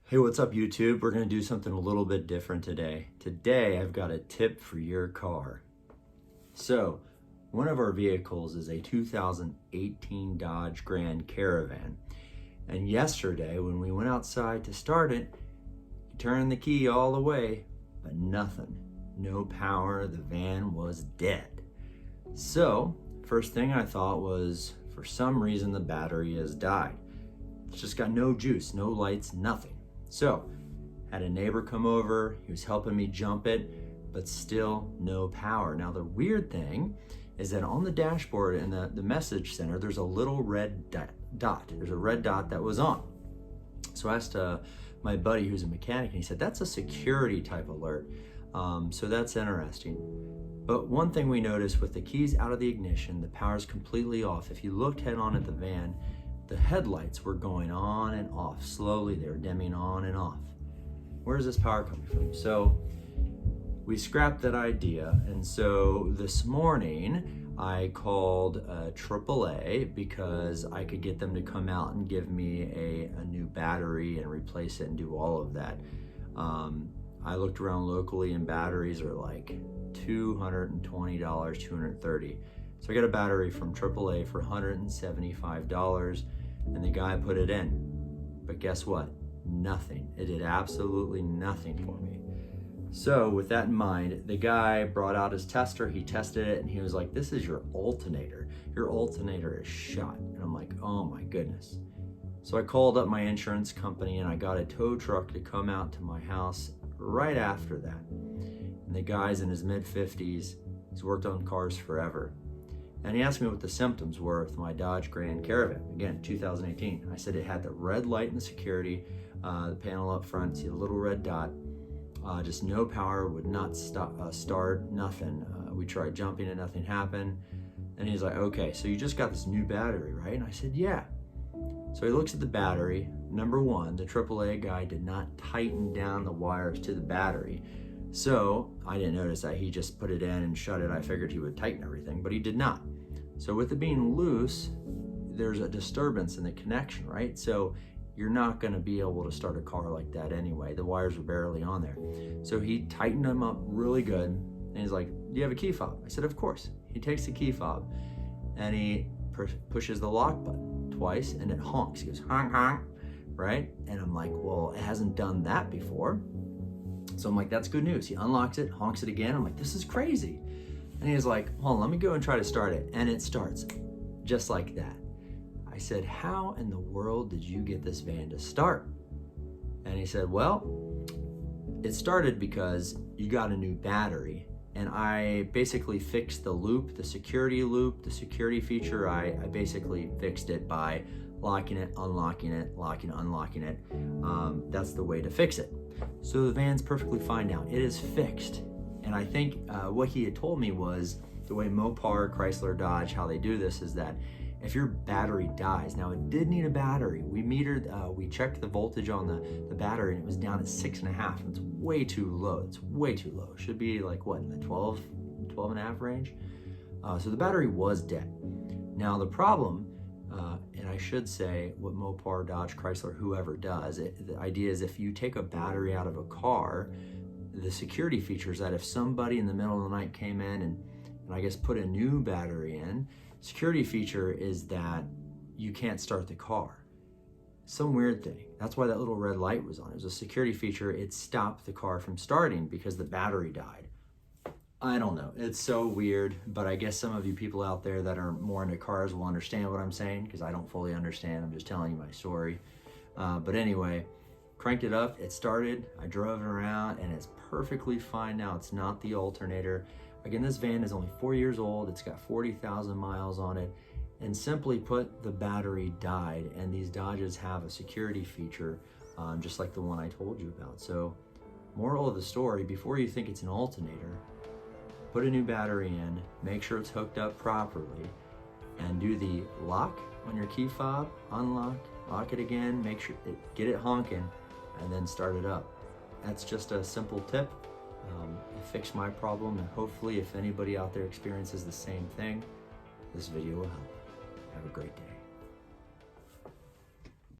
Hey, what's up YouTube? We're gonna do something a little bit different today. Today, I've got a tip for your car. So, one of our vehicles is a 2018 Dodge Grand Caravan. And yesterday, when we went outside to start it, you turned the key all the way, but nothing. No power, the van was dead. So, first thing I thought was, for some reason the battery has died. It's just got no juice, no lights, nothing. So, had a neighbor come over, he was helping me jump it, but still no power. Now the weird thing is that on the dashboard in the message center, there's a little red dot. There's a red dot that was on. So I asked my buddy who's a mechanic, and he said, that's a security type alert. So that's interesting. But one thing we noticed with the keys out of the ignition, the power's completely off. If you looked head on at the van, the headlights were going on and off. Slowly, they were dimming on and off. Where's this power coming from? So we scrapped that idea. And so this morning, I called AAA because I could get them to come out and give me a new battery and replace it and do all of that. I looked around locally and batteries are like $220, $230. So I got a battery from AAA for $175 and the guy put it in. But guess what? Nothing. It did absolutely nothing for me. So with that in mind, the guy brought out his tester, he tested it and he was like, this is your alternator. Your alternator is shot. And I'm like, oh my goodness. So I called up my insurance company and I got a tow truck to come out to my house right after that. And the guy's in his mid-50s. He's worked on cars forever. And he asked me what the symptoms were with my Dodge Grand Caravan. Again, 2018. I said it had the red light in the security, the panel up front, see the little red dot, just no power, would not start, nothing. We tried jumping and nothing happened. And he's like, okay, so you just got this new battery, right? And I said, yeah. So he looks at the battery. Number one, the AAA guy did not tighten down the wires to the battery. So I didn't notice that. He just put it in and shut it. I figured he would tighten everything, but he did not. So with it being loose, there's a disturbance in the connection, right? So you're not gonna be able to start a car like that anyway. The wires were barely on there. So he tightened them up really good. And he's like, do you have a key fob? I said, of course. He takes the key fob and he pushes the lock button twice and it honks. He goes, honk, honk, right? And I'm like, well, it hasn't done that before. So I'm like, that's good news. He unlocks it, honks it again. I'm like, this is crazy. And he's like, hold on, let me go and try to start it. And it starts just like that. I said, how in the world did you get this van to start? And he said, well, it started because you got a new battery. And I basically fixed the loop, the security feature. I basically fixed it by locking it, unlocking it, locking, unlocking it. That's the way to fix it. So the van's perfectly fine now. It is fixed. And I think what he had told me was the way Mopar, Chrysler, Dodge, how they do this is that if your battery dies, now it did need a battery. We metered, we checked the voltage on the battery and it was down at 6.5. It's way too low. It's way too low. It should be like what, in the 12 and a half range? So the battery was dead. Now the problem, and I should say what Mopar, Dodge, Chrysler, whoever does, the idea is if you take a battery out of a car, the security feature is that if somebody in the middle of the night came in and I guess put a new battery in, security feature is that you can't start the car. Some weird thing. That's why that little red light was on. It was a security feature. It stopped the car from starting because the battery died. I don't know. It's so weird, but I guess some of you people out there that are more into cars will understand what I'm saying because I don't fully understand. I'm just telling you my story. But anyway, cranked it up, it started, I drove it around and it's perfectly fine now. It's not the alternator. Again, this van is only 4 years old. It's got 40,000 miles on it. And simply put, the battery died. And these Dodges have a security feature, just like the one I told you about. So moral of the story, before you think it's an alternator, put a new battery in, make sure it's hooked up properly, and do the lock on your key fob, unlock, lock it again, make sure, get it honking, and then start it up. That's just a simple tip. It fixed my problem, and hopefully if anybody out there experiences the same thing, this video will help. Have a great day.